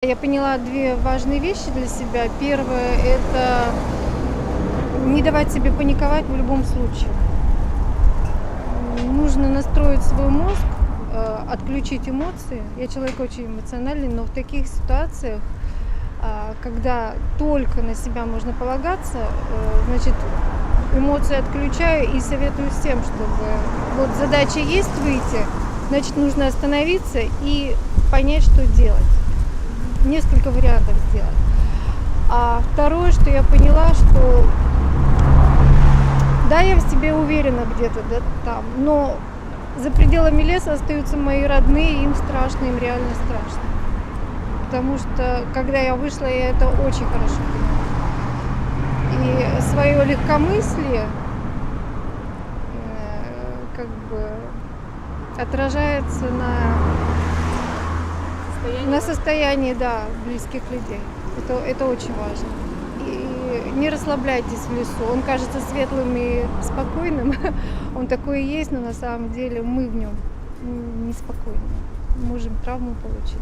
Я поняла две важные вещи для себя. Первое — это не давать себе паниковать в любом случае. Нужно настроить свой мозг, отключить эмоции. Я человек очень эмоциональный, но в таких ситуациях, когда только на себя можно полагаться, значит, эмоции отключаю и советую всем, чтобы вот задача есть выйти, значит, нужно остановиться и понять, что делать. Несколько вариантов сделать. А второе, что я поняла, что да, я в себе уверена где-то, да, там, но за пределами леса остаются мои родные, им страшно, им реально страшно. Потому что, когда я вышла, я это очень хорошо поняла. И свое легкомыслие как бы отражается на состоянии, да, близких людей. Это очень важно. И не расслабляйтесь в лесу. Он кажется светлым и спокойным. Он такой и есть, но на самом деле мы в нем неспокойны. Можем травму получить.